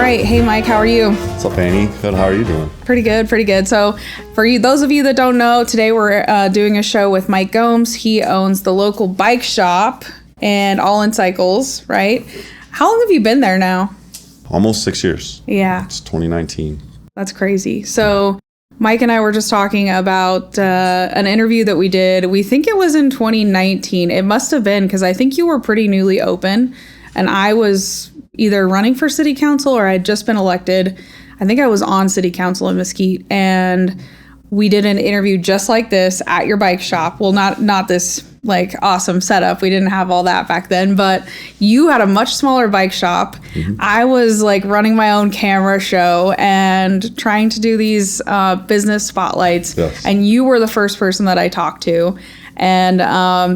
right. Hey, Mike, how are you? What's up, Annie? Good. How are you doing? Pretty good, pretty good. So for you, those of you that don't know, today we're doing a show with Mike Gomes. He owns the local bike shop and All In Cycles, right? How long have you been there now? Almost 6 years. Yeah. It's 2019. That's crazy. So Mike and I were just talking about an interview that we did. We think it was in 2019. It must have been because I think you were pretty newly open and I was either running for city council or I had just been elected. I think I was on city council in Mesquite, and we did an interview just like this at your bike shop. Well, not this like awesome setup. We didn't have all that back then, but you had a much smaller bike shop. Mm-hmm. I was like running my own camera show and trying to do these business spotlights. Yes. And you were the first person that I talked to. And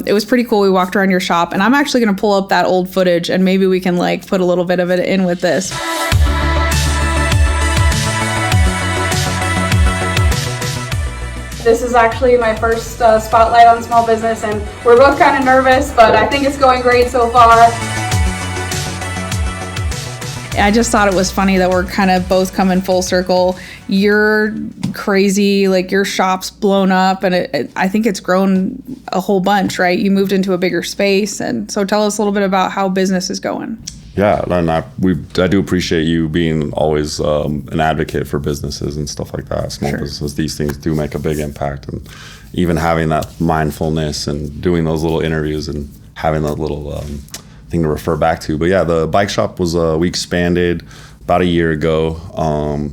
it was pretty cool. We walked around your shop, and I'm actually going to pull up that old footage and maybe we can like put a little bit of it in with this. This is actually my first spotlight on small business, and we're both kind of nervous, but I think it's going great so far. I just thought it was funny that we're kind of both coming full circle. You're crazy, like your shop's blown up, and I think it's grown a whole bunch, right? You moved into a bigger space, and so tell us a little bit about how business is going. Yeah, and I do appreciate you being always an advocate for businesses and stuff like that. Small businesses, these things do make a big impact, and even having that mindfulness and doing those little interviews and having that little thing to refer back to. But yeah, the bike shop was we expanded about a year ago.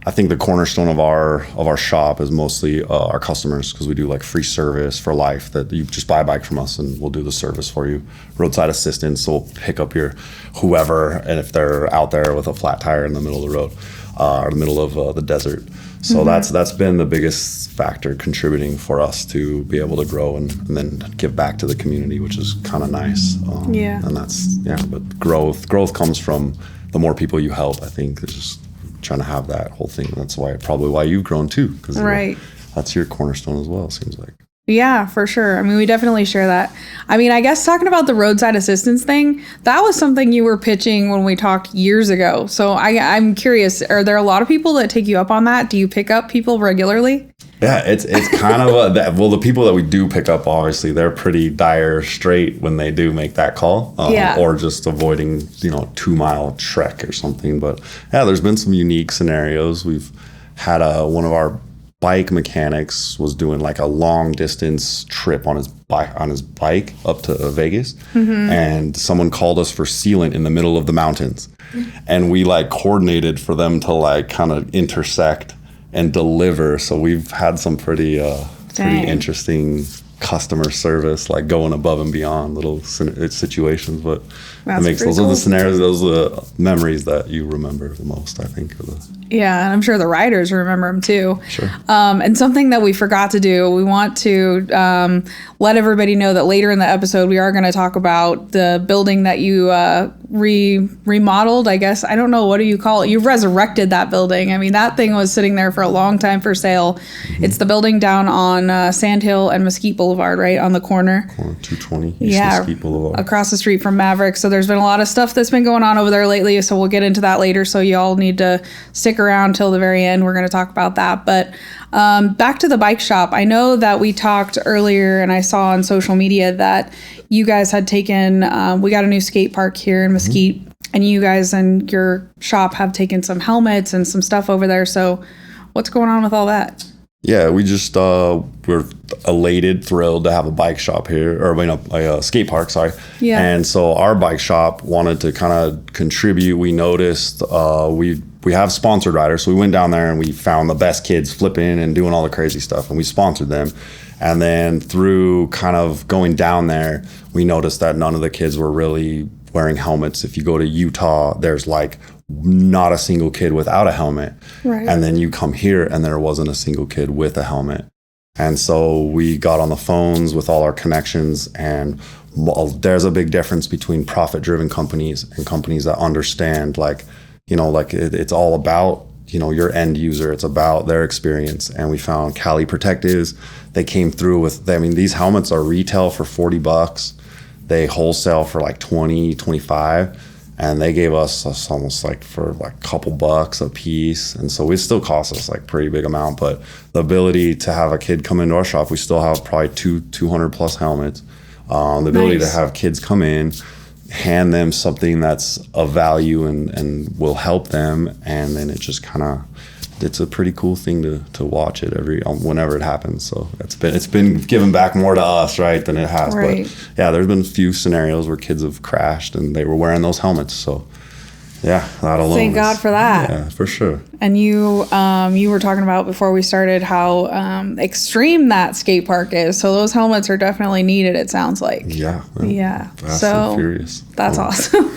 I think the cornerstone of our shop is mostly our customers, because we do like free service for life, that you just buy a bike from us and we'll do the service for you. Roadside Assistance, so we'll pick up your whoever, and if they're out there with a flat tire in the middle of the road or the middle of the desert. So that's been the biggest factor contributing for us to be able to grow and then give back to the community, which is kind of nice. And but growth comes from the more people you help. I think it's just trying to have that whole thing. That's probably why you've grown too, because that's your cornerstone as well, it seems like. Yeah, for sure. I mean, we definitely share that. I mean, I guess talking about the roadside assistance thing, that was something you were pitching when we talked years ago. So I'm curious, are there a lot of people that take you up on that? Do you pick up people regularly? Yeah, it's kind of the people that we do pick up, obviously, they're pretty dire straight when they do make that call, or just avoiding, 2-mile trek or something. But yeah, there's been some unique scenarios. We've had one of our bike mechanics was doing like a long distance trip on his bike up to Vegas, and someone called us for sealant in the middle of the mountains, and we like coordinated for them to like kind of intersect and deliver. So we've had some pretty interesting customer service, like going above and beyond little situations. But it makes those are the scenarios, those are the memories that you remember the most, I think. Yeah, and I'm sure the riders remember them too. Sure. And something that we forgot to do, we want to let everybody know that later in the episode, we are going to talk about the building that you remodeled, I guess. I don't know, what do you call it? You resurrected that building. I mean, that thing was sitting there for a long time for sale. Mm-hmm. It's the building down on Sand Hill and Mesquite Boulevard, right on the corner. 220 East Mesquite Boulevard. Across the street from Maverick. So there's been a lot of stuff that's been going on over there lately. So we'll get into that later. So y'all need to stick around till the very end. We're going to talk about that. But back to the bike shop. I know that we talked earlier, and I saw on social media that you guys had taken, we got a new skate park here in Mesquite, and you guys and your shop have taken some helmets and some stuff over there. So what's going on with all that? Yeah, we just we're elated, thrilled to have a bike shop here, or a skate park, sorry. Yeah. And so our bike shop wanted to kind of contribute. We noticed we have sponsored riders, so we went down there and we found the best kids flipping and doing all the crazy stuff, and we sponsored them. And then through kind of going down there, we noticed that none of the kids were really wearing helmets. If you go to Utah, there's like not a single kid without a helmet. Right. And then you come here and there wasn't a single kid with a helmet. And so we got on the phones with all our connections, and there's a big difference between profit-driven companies and companies that understand, it's all about, your end user. It's about their experience. And we found Cali Protectives. They came through with, these helmets are retail for $40. They wholesale for like 20, 25. and they gave us almost like for like a couple bucks a piece, and so it still cost us like pretty big amount. But the ability to have a kid come into our shop, we still have probably 200 plus helmets. The ability to have kids come in, hand them something that's of value and will help them, and then it just kind of, it's a pretty cool thing to watch it whenever it happens. So it's been given back more to us, right, than it has. Right. But yeah, there's been a few scenarios where kids have crashed and they were wearing those helmets. So yeah, that alone. Thank God for that. Yeah, for sure. And you were talking about before we started how extreme that skate park is. So those helmets are definitely needed, it sounds like. Yeah. Yeah. Fast so and furious. That's awesome.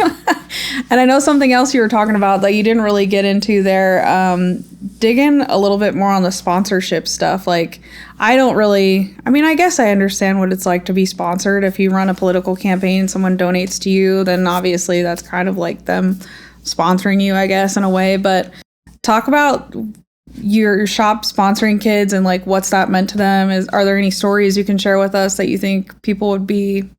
And I know something else you were talking about that you didn't really get into there, digging a little bit more on the sponsorship stuff. Like, I guess I understand what it's like to be sponsored. If you run a political campaign, someone donates to you, then obviously that's kind of like them sponsoring you, I guess, in a way. But talk about your shop sponsoring kids and like what's that meant to them. Are there any stories you can share with us that you think people would be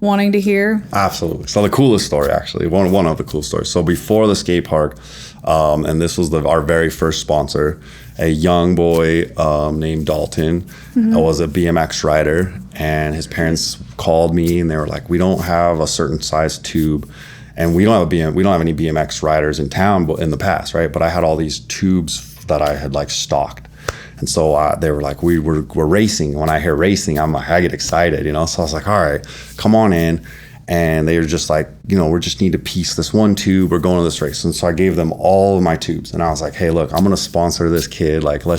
wanting to hear? Absolutely. So the coolest story, actually, one of the cool stories. So before the skate park, and this was our very first sponsor, a young boy named Dalton was a BMX rider, and his parents called me and they were like, we don't have a certain size tube, and we don't have any BMX riders in town, but in the past, right? But I had all these tubes that I had like stocked. And so they were like, we're racing. When I hear racing, I get excited, you know? So I was like, all right, come on in. And they were just like, you know, we just need to piece this one tube. We're going to this race. And so I gave them all of my tubes. And I was like, hey, look, I'm going to sponsor this kid. Like, I'm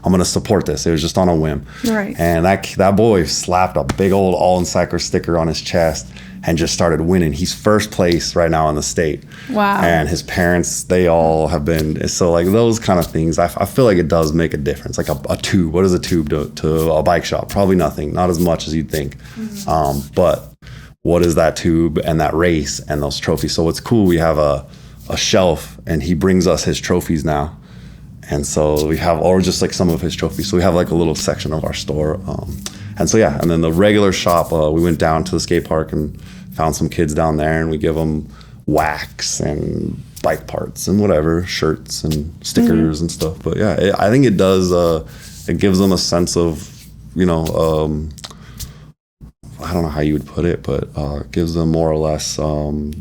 going to support this. It was just on a whim. Right. And that boy slapped a big old all-in-cycle sticker on his chest and just started winning. He's first place right now in the state. Wow. And his parents, they all have been, so like those kind of things, I feel like it does make a difference. Like a tube, what is a tube to a bike shop? Probably nothing, not as much as you'd think. But what is that tube and that race and those trophies? So it's cool, we have a shelf and he brings us his trophies now. And so we have, or just like some of his trophies. So we have like a little section of our store. And so, yeah, and then the regular shop, we went down to the skate park and found some kids down there, and we give them wax and bike parts and whatever, shirts and stickers and stuff. But yeah, I think it does, it gives them a sense of, you know, I don't know how you would put it, but it gives them more or less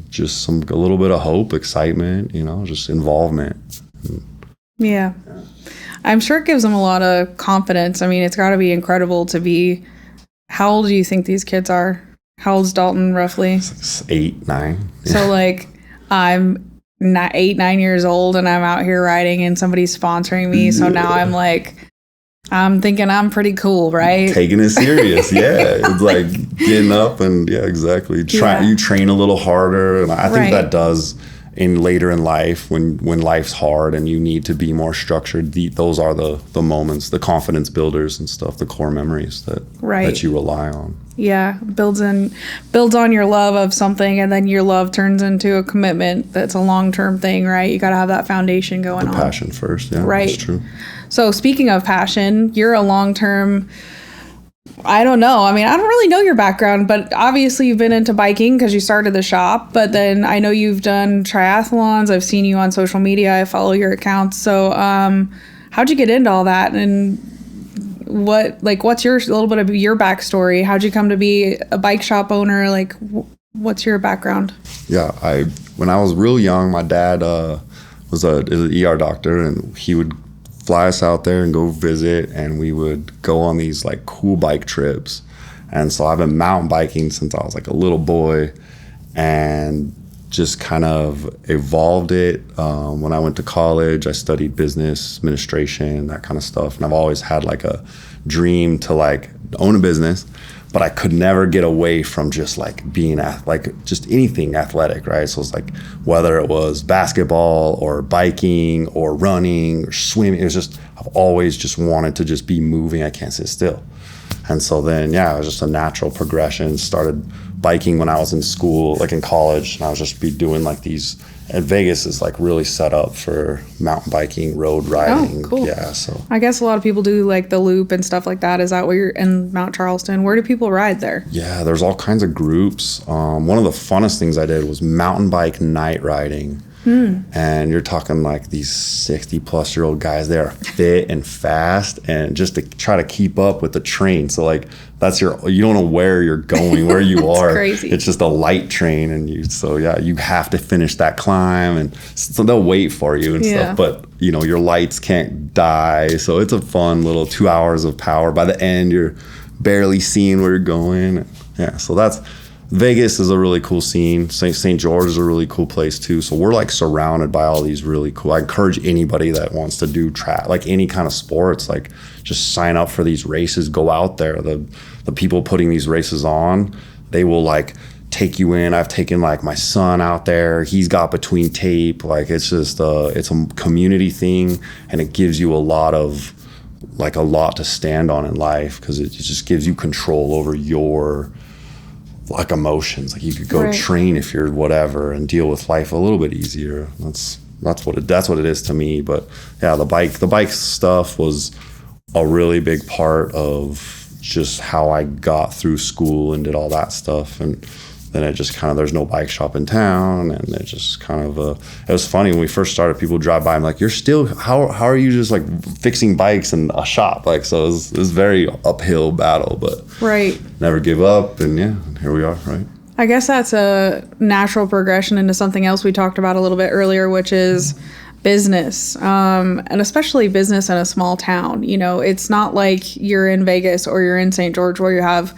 just a little bit of hope, excitement, you know, just involvement. Yeah. I'm sure it gives them a lot of confidence. I mean, it's got to be incredible to be, how old do you think these kids are? How old's Dalton roughly? 8, 9. Yeah. So like I'm 8, 9 years old and I'm out here riding and somebody's sponsoring me. So now I'm like, I'm thinking I'm pretty cool, right? Taking it serious. Yeah. It's like getting up and yeah, exactly. You train a little harder. And I think that does later in life when life's hard and you need to be more structured. Those are the moments, the confidence builders and stuff, the core memories that you rely on. Yeah, builds on your love of something, and then your love turns into a commitment. That's a long-term thing, right? You got to have that foundation going on. The passion first, yeah, right. That's true. So speaking of passion, you're a long-term, I don't know. I mean, I don't really know your background, but obviously you've been into biking because you started the shop. But then I know you've done triathlons. I've seen you on social media. I follow your accounts. So how'd you get into all that? And what's a little bit of your backstory? How'd you come to be a bike shop owner? Like, what's your background? Yeah, when I was real young, my dad was an ER doctor, and he would fly us out there and go visit, and we would go on these like cool bike trips. And so I've been mountain biking since I was like a little boy, and just kind of evolved it. When I went to college, I studied business administration, that kind of stuff. And I've always had like a dream to like own a business, but I could never get away from just like being just anything athletic, right? So it's like whether it was basketball or biking or running or swimming, it was just, I've always just wanted to just be moving. I can't sit still. And so then, yeah, it was just a natural progression. Started biking when I was in school, like in college, and I was just be doing like these And Vegas is like really set up for mountain biking, road riding. Oh, cool. Yeah, so I guess a lot of people do like the loop and stuff like that. Is that where you're in Mount Charleston? Where do people ride there? yeah, there's all kinds of groups. One of the funnest things I did was mountain bike night riding. And you're talking like these 60-plus-year-old guys. They are fit and fast, and just to try to keep up with the train. So like you don't know where you're going, where you are. Crazy. It's just a light train, and you have to finish that climb, and so they'll wait for you and stuff. But your lights can't die, so it's a fun little 2 hours of power. By the end, you're barely seeing where you're going. Yeah, so Vegas is a really cool scene. St. George is a really cool place too. So we're like surrounded by all these really cool. I encourage anybody that wants to do track, like any kind of sports, like just sign up for these races. Go out there. The people putting these races on, they will like take you in. I've taken like my son out there. He's got between tape. Like it's just it's a community thing, and it gives you a lot to stand on in life, because it just gives you control over your like emotions. Like you could go train if you're whatever and deal with life a little bit easier. That's what it is to me. But yeah, the bike stuff was a really big part of just how I got through school and did all that stuff. And then it just kind of, there's no bike shop in town, and it just kind of it was funny when we first started. People drive by, I'm like, you're still, how are you just like fixing bikes in a shop? Like, so it was very uphill battle, but never give up, and yeah, here we are, right? I guess that's a natural progression into something else we talked about a little bit earlier, which is business, and especially business in a small town. It's not like you're in Vegas or you're in St. George where you have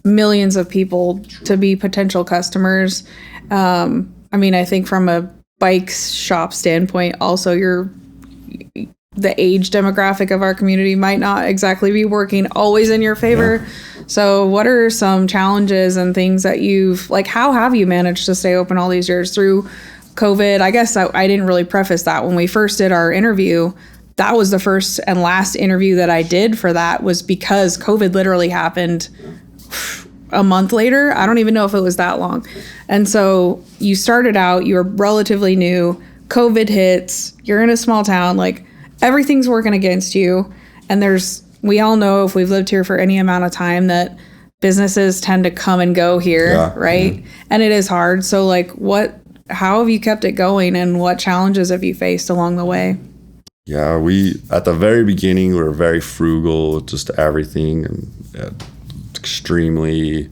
millions of people to be potential customers. I think from a bike shop standpoint, also the age demographic of our community might not exactly be working always in your favor. Yeah. So what are some challenges and things that how have you managed to stay open all these years through COVID? I guess I didn't really preface that when we first did our interview. That was the first and last interview that I did for that, was because COVID literally happened a month later. I don't even know if it was that long. And so you started out, you were relatively new, COVID hits, you're in a small town, like everything's working against you. And we all know, if we've lived here for any amount of time, that businesses tend to come and go here, right? Mm-hmm. And it is hard. So like how have you kept it going, and what challenges have you faced along the way? Yeah, at the very beginning, we were very frugal, just everything, and extremely,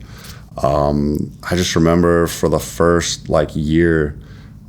I just remember for the first year,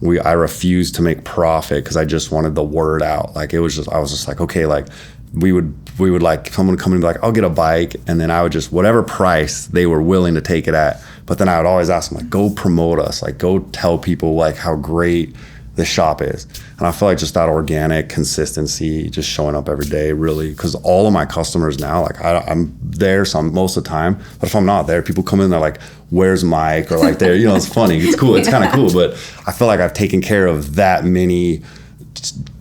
I refused to make profit because I just wanted the word out. Like I was just like, okay, like we would like someone come and be like, I'll get a bike, and then I would just, whatever price they were willing to take it at. But then I would always ask them, like, go promote us, like go tell people like how great the shop is. And I feel like just that organic consistency, just showing up every day, really, because all of my customers now, like I'm there most of the time, but if I'm not there, people come in, they're like, where's Mike? Or like, it's funny, it's cool, it's kind of cool, but I feel like I've taken care of that many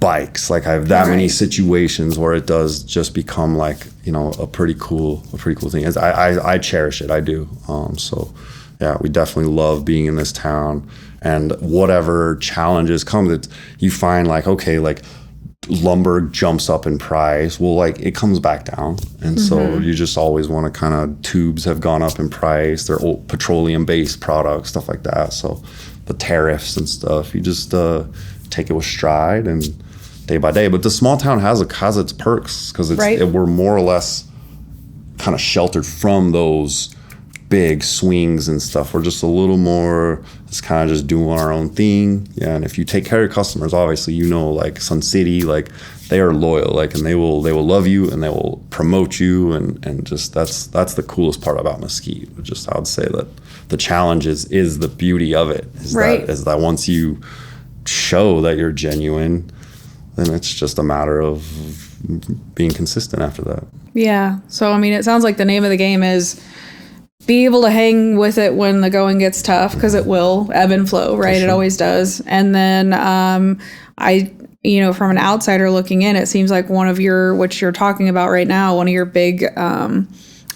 bikes. Like I have that many situations where it does just become like, a pretty cool thing. I cherish it, I do. So yeah, we definitely love being in this town. And whatever challenges come, you find like, okay, like lumber jumps up in price. Well, like it comes back down. And so you just always want to kind of, tubes have gone up in price. They're old petroleum-based products, stuff like that. So the tariffs and stuff, you just take it with stride and day by day. But the small town has its perks, because we're more or less kind of sheltered from those big swings and stuff. We're just a little more, it's kind of just doing our own thing. Yeah, and if you take care of your customers, obviously, like Sun City, like they are loyal, like, and they will love you, and they will promote you, and just that's the coolest part about Mesquite. Just I would say that the challenge is the beauty of it. Is that once you show that you're genuine, then it's just a matter of being consistent after that. Yeah. So it sounds like the name of the game is be able to hang with it when the going gets tough, because it will ebb and flow, right? Sure. It always does. And then from an outsider looking in, it seems like what you're talking about right now, one of your big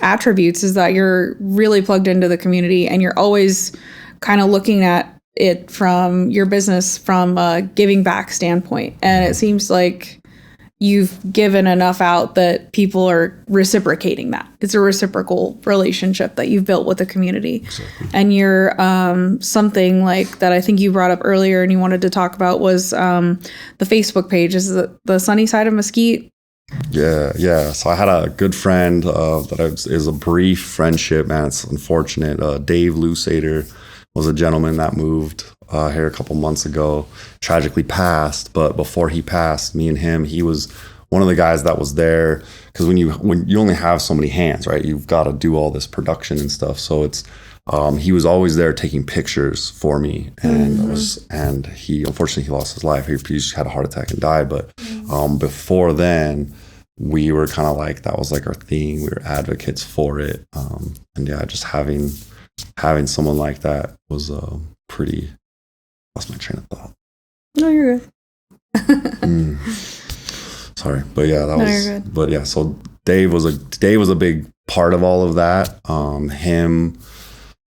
attributes is that you're really plugged into the community, and you're always kind of looking at, it from your business from a giving back standpoint. And it seems like you've given enough out that people are reciprocating that. It's a reciprocal relationship that you've built with the community. Exactly. And you're something like that I think you brought up earlier and you wanted to talk about was the Facebook page. Is the Sunny Side of Mesquite? Yeah. So I had a good friend that is a brief friendship, man. It's unfortunate. Dave Lusader was a gentleman that moved here a couple months ago, tragically passed. But before he passed, me and him, he was one of the guys that was there. Because when you only have so many hands, right? You've got to do all this production and stuff. So it's he was always there taking pictures for me, and he unfortunately lost his life. He just had a heart attack and died. But before then, we were kind of like, that was like our thing. We were advocates for it, and yeah, just having someone like that was pretty. Lost my train of thought. No, you're good. Sorry, but yeah, that was. You're good. But yeah, so Dave was a big part of all of that. Him.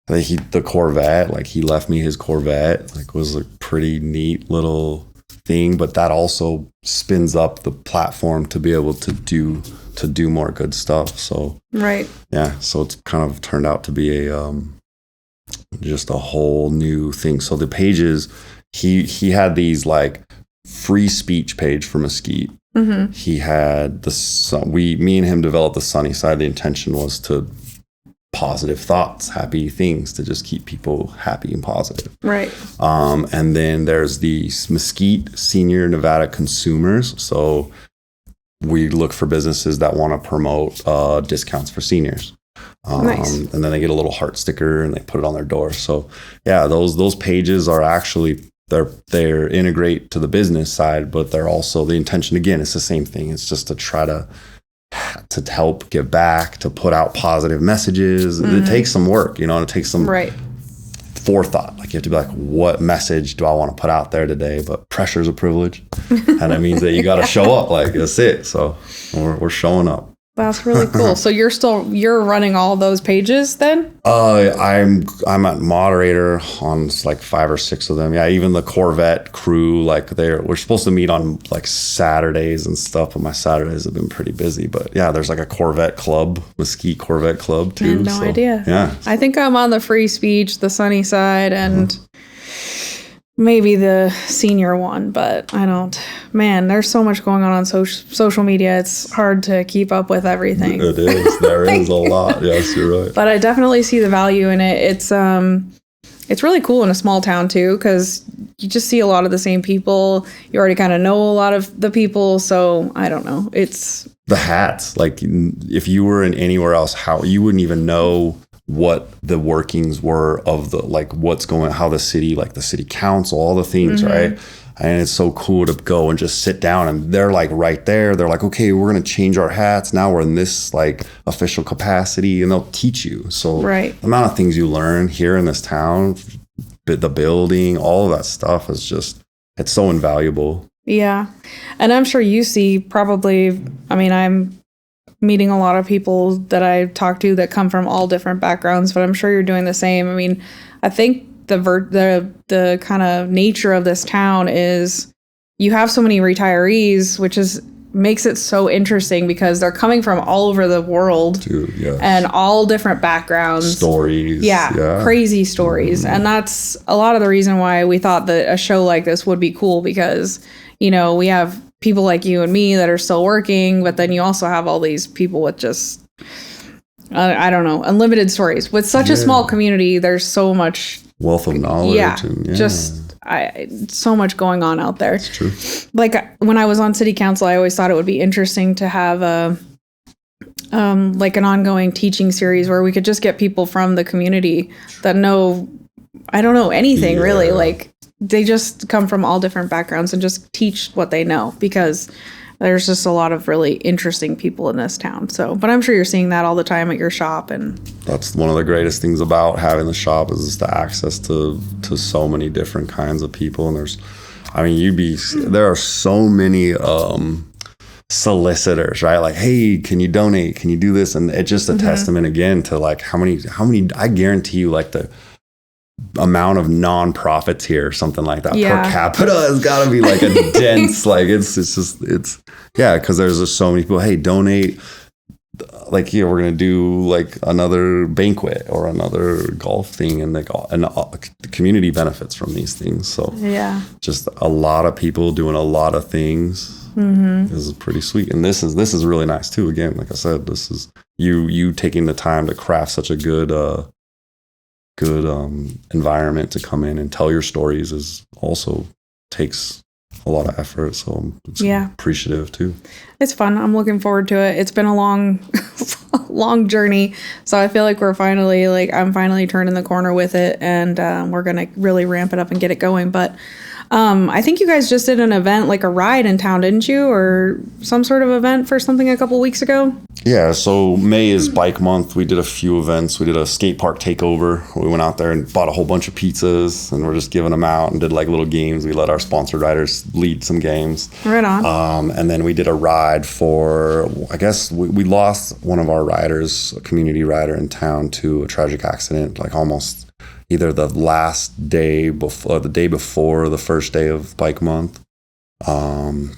The Corvette, like he left me his Corvette, like was a pretty neat little thing, but that also spins up the platform to be able to do more good stuff. So right, yeah, so it's kind of turned out to be a just a whole new thing. So the pages, he had these like free speech page for Mesquite. Mm-hmm. He had me and him developed the Sunny Side. The intention was to positive thoughts, happy things, to just keep people happy and positive. Right. And then there's the Mesquite Senior Nevada Consumers. So we look for businesses that want to promote discounts for seniors. Nice. And then they get a little heart sticker and they put it on their door. So yeah, those pages are actually they're integrate to the business side, but they're also the intention. Again, it's the same thing. It's just to try to help give back, to put out positive messages. It takes some work, and it takes some forethought. Like you have to be like, what message do I want to put out there today? But pressure is a privilege. And that means that you got to show up. Like that's it. So we're showing up. That's really cool. So you're running all those pages then? I'm a moderator on like 5 or 6 of them. Yeah, even the Corvette crew, like we're supposed to meet on like Saturdays and stuff, but my Saturdays have been pretty busy. But yeah, there's like a Corvette club, Mesquite Corvette club too. I had no idea. Yeah. I think I'm on the free speech, the Sunny Side, and maybe the senior one, but I don't. Man, there's so much going on social media. It's hard to keep up with everything. It is. There is a lot. Yes, you're right. But I definitely see the value in it. It's really cool in a small town too, because you just see a lot of the same people. You already kind of know a lot of the people, so I don't know. It's the hats. Like if you were in anywhere else, how you wouldn't even know what the workings were of the, like what's going, how the city, like the city council, all the things, right? And it's so cool to go and just sit down and they're like right there. They're like, okay, we're going to change our hats. Now we're in this like official capacity, and they'll teach you. So the amount of things you learn here in this town, the building, all of that stuff is just, it's so invaluable. Yeah. And I'm sure you see probably, I mean, I'm meeting a lot of people that I talk to that come from all different backgrounds, but I'm sure you're doing the same. I mean, I think the kind of nature of this town is you have so many retirees, which makes it so interesting because they're coming from all over the world. Dude, yes. And all different backgrounds. Stories. Yeah. Crazy stories. And that's a lot of the reason why we thought that a show like this would be cool, because, we have people like you and me that are still working, but then you also have all these people with just, I don't know, unlimited stories. With such a small community, there's so much wealth of knowledge. Just so much going on out there. It's true. Like when I was on city council, I always thought it would be interesting to have like an ongoing teaching series where we could just get people from the community that know, I don't know anything really, like they just come from all different backgrounds and just teach what they know, because there's just a lot of really interesting people in this town. So, but I'm sure you're seeing that all the time at your shop. And that's one of the greatest things about having the shop is the access to so many different kinds of people. And there are so many solicitors, right? Like, hey, can you donate? Can you do this? And it's just a testament again to like how many, I guarantee you like amount of nonprofits here, something like that, Yeah. per capita has got to be like a dense, like it's yeah, because there's just so many people, hey, donate, like, yeah, we're gonna do like another banquet or another golf thing, and like, and the community benefits from these things. So Yeah. just a lot of people doing a lot of things. This is pretty sweet, and this is really nice too. Again, like I said, this is you taking the time to craft such a good environment to come in and tell your stories is also takes a lot of effort. So I'm appreciative too. It's fun. I'm looking forward to it. It's been a long journey. So I feel like I'm finally turning the corner with it, and we're going to really ramp it up and get it going. But I think you guys just did an event, like a ride in town, didn't you? Or some sort of event for something a couple weeks ago? Yeah, so May is bike month. We did a few events. We did a skate park takeover. We went out there and bought a whole bunch of pizzas, and we're just giving them out, and did like little games. We let our sponsored riders lead some games. Right on. And then we did a ride for, I guess we lost one of our riders, a community rider in town, to a tragic accident, like almost either the last day before, the day before the first day of bike month. I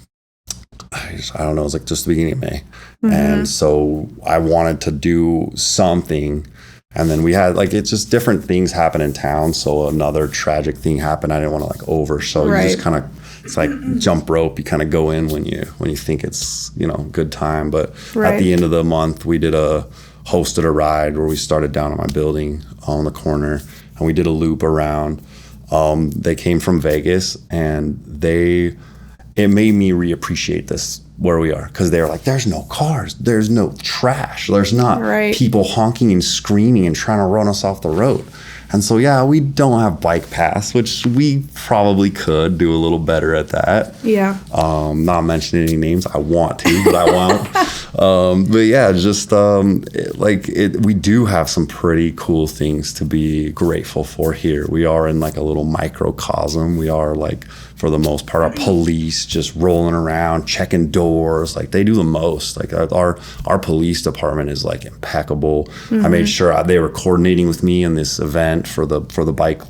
don't know, it was like just the beginning of May. And so I wanted to do something. And then we had like, it's just different things happen in town. So another tragic thing happened. I didn't want to like overshow. You just kind of, it's like jump rope. You kind of go in when you think it's, good time. But at the end of the month, we hosted a ride where we started down at my building on the corner, and we did a loop around. They came from Vegas, and it made me reappreciate this where we are, because they were like, there's no cars, there's no trash, there's not people honking and screaming and trying to run us off the road. And so, yeah, we don't have bike paths, which we probably could do a little better at that. Yeah. Not mentioning any names. I want to, but I won't. But yeah, just we do have some pretty cool things to be grateful for here. We are in like a little microcosm. We are like, for the most part, our police just rolling around, checking doors. Like, they do the most. Like our police department is like impeccable. I made sure they were coordinating with me in this event for the bike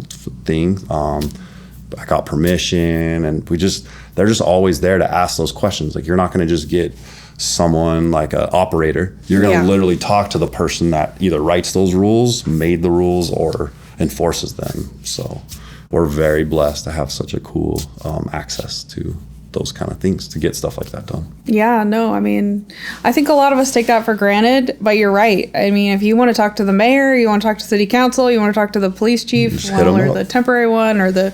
thing. I got permission, and they're just always there to ask those questions. Like, you're not going to just get someone like an operator. You're going to literally talk to the person that either writes those rules, made the rules, or enforces them. So we're very blessed to have such a cool access to those kind of things, to get stuff like that done. Yeah, no, I mean, I think a lot of us take that for granted, but you're right. I mean, if you want to talk to the mayor, you want to talk to city council, you want to talk to the police chief, or the temporary one, or the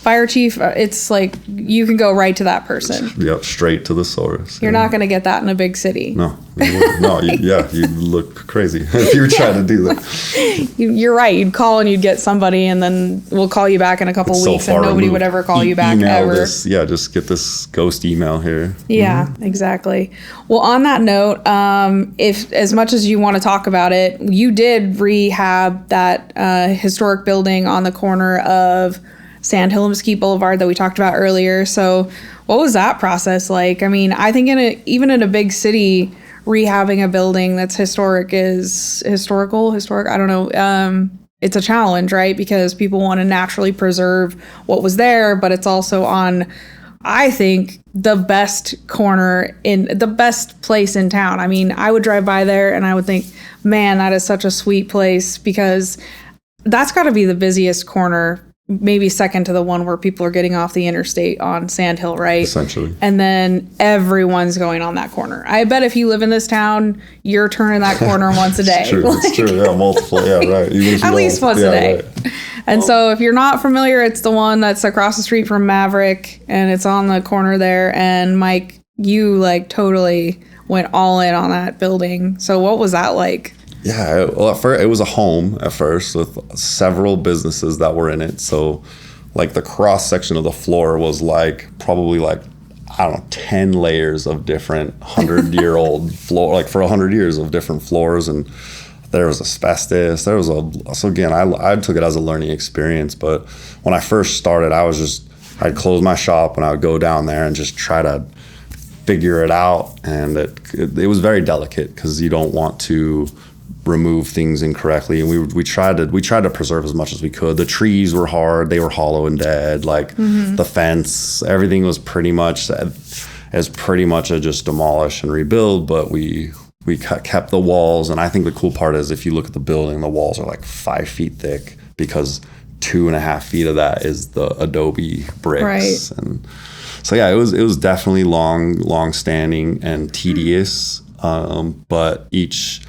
fire chief, it's like you can go right to that person. Yep, straight to the source. You're not going to get that in a big city. No, you look crazy if you were trying to do that. You're right. You'd call and you'd get somebody, and then we'll call you back in a couple weeks, and nobody would ever call you back ever. Just get this ghost email here. Yeah, exactly. Well, on that note, if as much as you want to talk about it, you did rehab that historic building on the corner of Sandhill and Mesquite Boulevard that we talked about earlier. So what was that process like? I mean, I think even in a big city, rehabbing a building that's historic is historic. I don't know. It's a challenge, right? Because people want to naturally preserve what was there, but it's also on, I think, the best corner in the best place in town. I mean, I would drive by there and I would think, man, that is such a sweet place, because that's got to be the busiest corner, maybe second to the one where people are getting off the interstate on Sandhill, right? Essentially. And then everyone's going on that corner. I bet if you live in this town, you're turning that corner once a day. It's true. Yeah, multiple. Yeah, right. At least once a day. Right. And so if you're not familiar, it's the one that's across the street from Maverick, and it's on the corner there. And Mike, you like totally went all in on that building. So what was that like? Yeah, well, at first, it was a home at first with several businesses that were in it. So, like, the cross section of the floor was like probably like, I don't know, 10 layers of different 100-year-old floor, like for 100 years of different floors. And there was asbestos. So again, I took it as a learning experience. But when I first started, I'd close my shop and I would go down there and just try to figure it out. And it was very delicate, because you don't want to remove things incorrectly, and we tried to preserve as much as we could. The trees were hard; they were hollow and dead. Like the fence, everything was pretty much a just demolish and rebuild. But we kept the walls, and I think the cool part is if you look at the building, the walls are like 5 feet thick because 2.5 feet of that is the adobe bricks. Right. And so yeah, it was definitely long standing and tedious. But each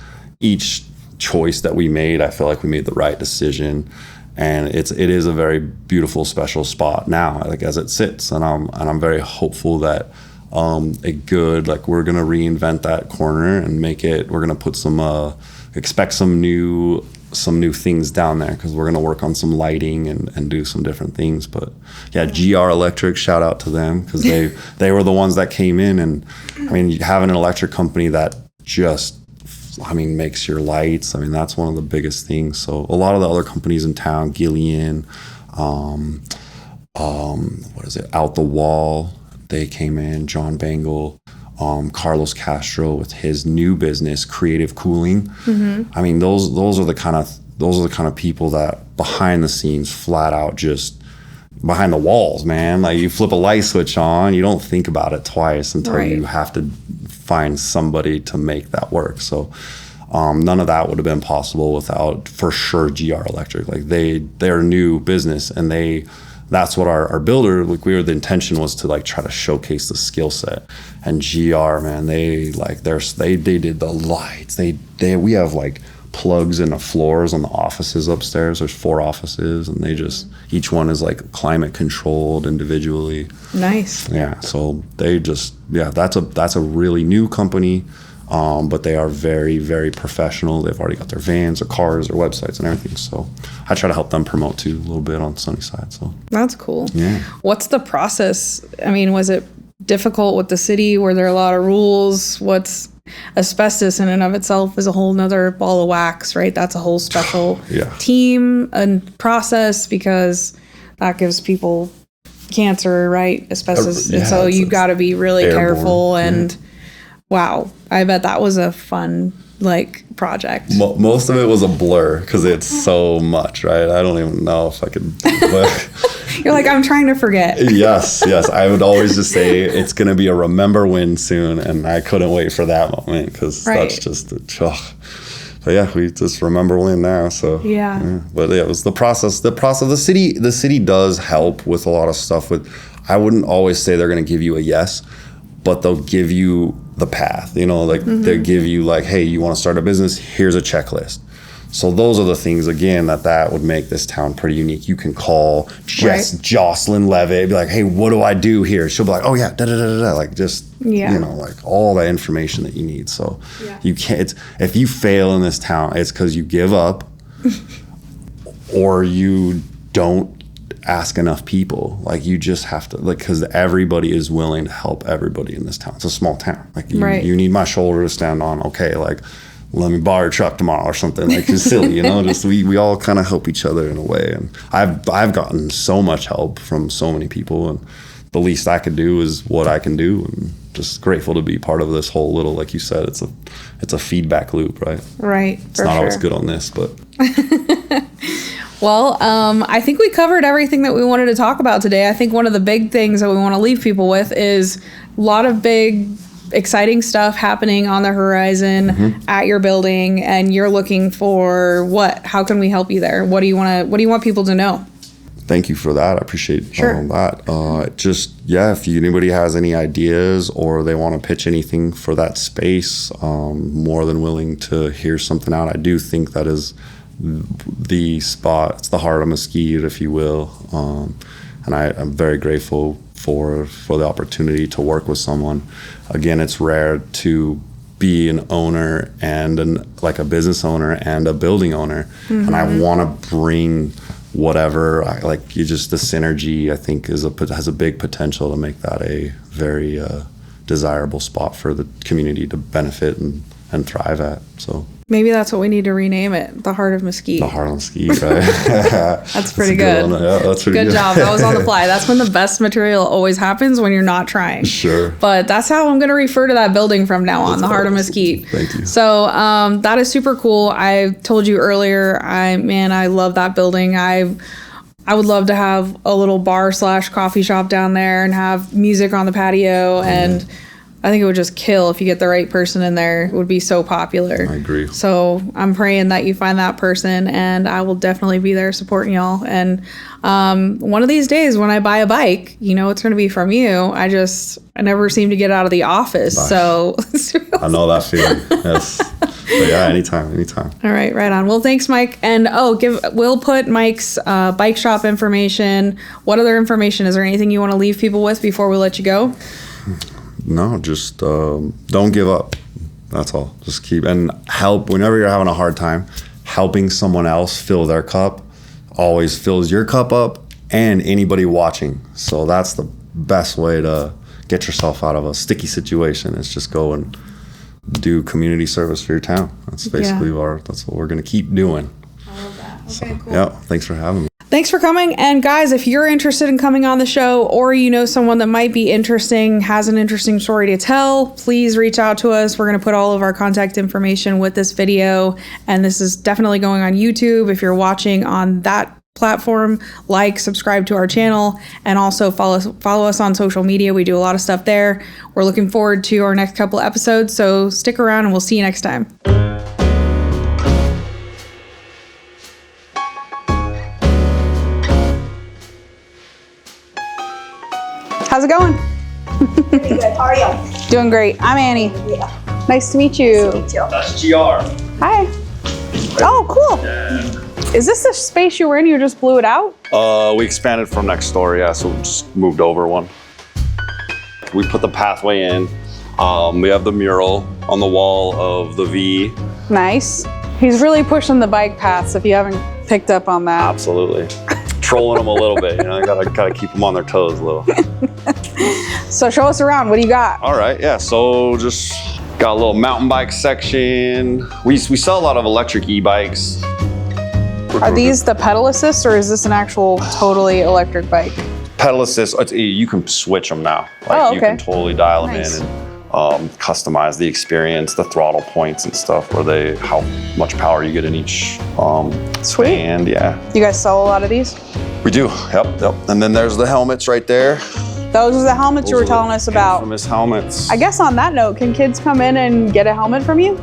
choice that we made, I feel like we made the right decision, and it is a very beautiful, special spot now, like as it sits, and I'm very hopeful that we're gonna reinvent that corner and we're gonna put expect some new things down there, because we're gonna work on some lighting and do some different things. But yeah, GR Electric, shout out to them, because they were the ones that came in, and I mean, having an electric company that just makes your lights, that's one of the biggest things. So a lot of the other companies in town, Gillian, Out the Wall, they came in, John Bangle, Carlos Castro with his new business, Creative Cooling. Those are the kind of people that behind the scenes, flat out, just behind the walls, man. Like, you flip a light switch on, you don't think about it twice until you have to find somebody to make that work. So none of that would have been possible without, for sure, GR Electric. Like, they're a new business, and that's what our builder, the intention was to try to showcase the skill set. And GR, man, they did the lights. We have plugs in the floors on the offices upstairs. There's 4 offices, and each one is climate controlled individually. Nice. Yeah. So that's a really new company. But they are very, very professional. They've already got their vans, their cars, their websites, and everything. So I try to help them promote too a little bit on Sunnyside. So that's cool. Yeah. What's the process? Was it difficult with the city? Were there a lot of rules? Asbestos in and of itself is a whole nother ball of wax, right? That's a whole special team and process, because that gives people cancer, right? Asbestos. And so you got to be really careful and wow, I bet that was a fun project. Most of it was a blur because it's so much, right? I don't even know if I could. You're like, I'm trying to forget. Yes. I would always just say it's going to be a remember win soon, and I couldn't wait for that moment, because that's just But yeah, we just remember win now. So yeah. But yeah, it was the process. The city does help with a lot of stuff. I wouldn't always say they're going to give you a yes, but they'll give you the path, they give you hey, you want to start a business, here's a checklist. So those are the things, again, that would make this town pretty unique. You can call Jocelyn Levitt, be like, hey, what do I do here? She'll be like, oh yeah, all that information that you need. So you can't, if you fail in this town, it's because you give up or you don't ask enough people. You just have to, because everybody is willing to help everybody in this town. It's a small town. You need my shoulder to stand on. Okay, let me borrow your truck tomorrow or something. It's silly, just we all kind of help each other in a way. And I've gotten so much help from so many people, and the least I could do is what I can do, and just grateful to be part of this whole little, like you said, it's a feedback loop, right? Right. It's not always good on this, but Well, I think we covered everything that we wanted to talk about today. I think one of the big things that we want to leave people with is a lot of big, exciting stuff happening on the horizon at your building, and you're looking for what? How can we help you there? What do you want people to know? Thank you for that. I appreciate that. If anybody has any ideas or they want to pitch anything for that space, more than willing to hear something out. I do think that is the spot. It's the heart of Mesquite, if you will, and I'm very grateful for the opportunity to work with someone. Again, it's rare to be an owner and a business owner and a building owner, and I want to bring whatever the synergy, I think, has a big potential to make that a very desirable spot for the community to benefit and thrive at. So Maybe that's what we need to rename it. The Heart of Mesquite. The Heart of Mesquite, right? That's pretty good. Yeah, that's pretty good. Good job. That was on the fly. That's when the best material always happens, when you're not trying. Sure. But that's how I'm going to refer to that building from now on, the Heart of Mesquite. Thank you. So that is super cool. I told you earlier, I love that building. I would love to have a little bar / coffee shop down there and have music on the patio. And I think it would just kill if you get the right person in there. It would be so popular. I agree. So I'm praying that you find that person, and I will definitely be there supporting y'all. And one of these days when I buy a bike, it's going to be from you. I never seem to get out of the office. Nice. So I know that feeling. Yes. But yeah, anytime. All right, right on. Well, thanks, Mike. And we'll put Mike's bike shop information. What other information? Is there anything you want to leave people with before we let you go? No, just don't give up. That's all. Just keep and help whenever you're having a hard time. Helping someone else fill their cup always fills your cup up and anybody watching. So that's the best way to get yourself out of a sticky situation. Is just go and do community service for your town. That's basically that's what we're going to keep doing. I love that. Okay, so, cool. Yeah, thanks for having me. Thanks for coming. And guys, if you're interested in coming on the show, or someone that might be interesting, has an interesting story to tell, please reach out to us. We're going to put all of our contact information with this video. And this is definitely going on YouTube. If you're watching on that platform, subscribe to our channel, and also follow us on social media. We do a lot of stuff there. We're looking forward to our next couple episodes. So stick around and we'll see you next time. How's it going? Pretty good. How are you? Doing great. I'm Annie. Yeah. Nice to meet you. Me too. That's GR. Hi. Oh, cool. Is this the space you were in? You just blew it out? We expanded from next door, so we just moved over one. We put the pathway in. We have the mural on the wall of the V. Nice. He's really pushing the bike paths, if you haven't picked up on that. Absolutely. Trolling them a little bit, gotta keep them on their toes a little. So show us around. What do you got? All right, so just got a little mountain bike section. We sell a lot of electric e-bikes. Are these the pedal assist, or is this an actual totally electric bike? Pedal assist, you can switch them now. You can totally dial them in and customize the experience, the throttle points and stuff, how much power you get in each Sweet. band. Yeah. You guys sell a lot of these? We do, yep. And then there's the helmets right there. Those are the helmets you were telling us about. Infamous helmets. I guess on that note, can kids come in and get a helmet from you?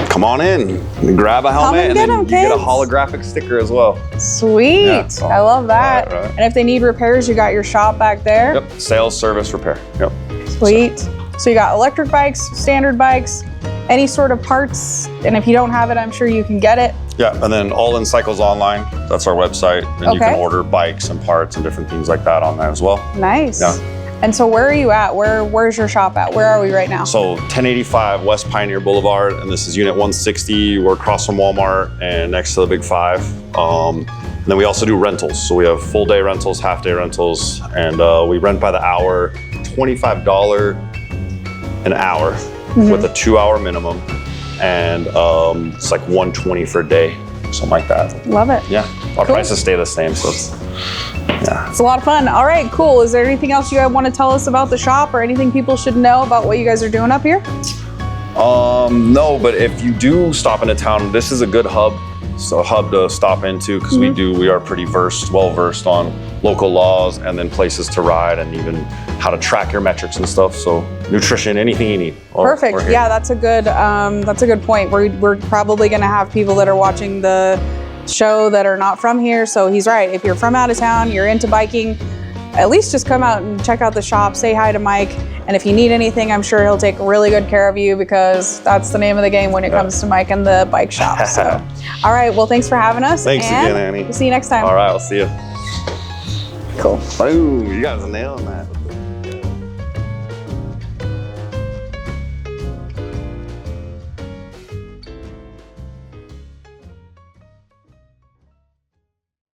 Come on in, grab a helmet, and then you get a holographic sticker as well. Sweet, Yeah, I love that. Right. And if they need repairs, you got your shop back there. Yep, sales, service, repair, yep. Sweet. So you got electric bikes, standard bikes, any sort of parts, and if you don't have it, I'm sure you can get it. Yeah, and then All In Cycles Online, that's our website, and you can order bikes and parts and different things like that on that as well. Nice. Yeah. And so where are you at? Where's your shop at? Where are we right now? So 1085 West Pioneer Boulevard, and this is unit 160. We're across from Walmart and next to the Big Five. And then we also do rentals. So we have full day rentals, half day rentals, and we rent by the hour, $25 an hour with a 2-hour minimum. And it's like $120 for a day, something like that. Love it. Yeah, our prices stay the same, so it's a lot of fun. All right, cool. Is there anything else you guys want to tell us about the shop, or anything people should know about what you guys are doing up here? No, but if you do stop into town, this is a good hub. So a hub to stop into, because we are pretty well versed on local laws, and then places to ride, and even how to track your metrics and stuff. So nutrition, anything you need. Perfect. Yeah, that's a good point. We're probably going to have people that are watching the show that are not from here. So he's right. If you're from out of town, you're into biking, at least just come out and check out the shop, say hi to Mike. And if you need anything, I'm sure he'll take really good care of you, because that's the name of the game when it comes to Mike and the bike shop. So, all right. Well, thanks for having us. Thanks again, Annie. We'll see you next time. All right. I'll see you. Cool. Boom. You guys are nailing that.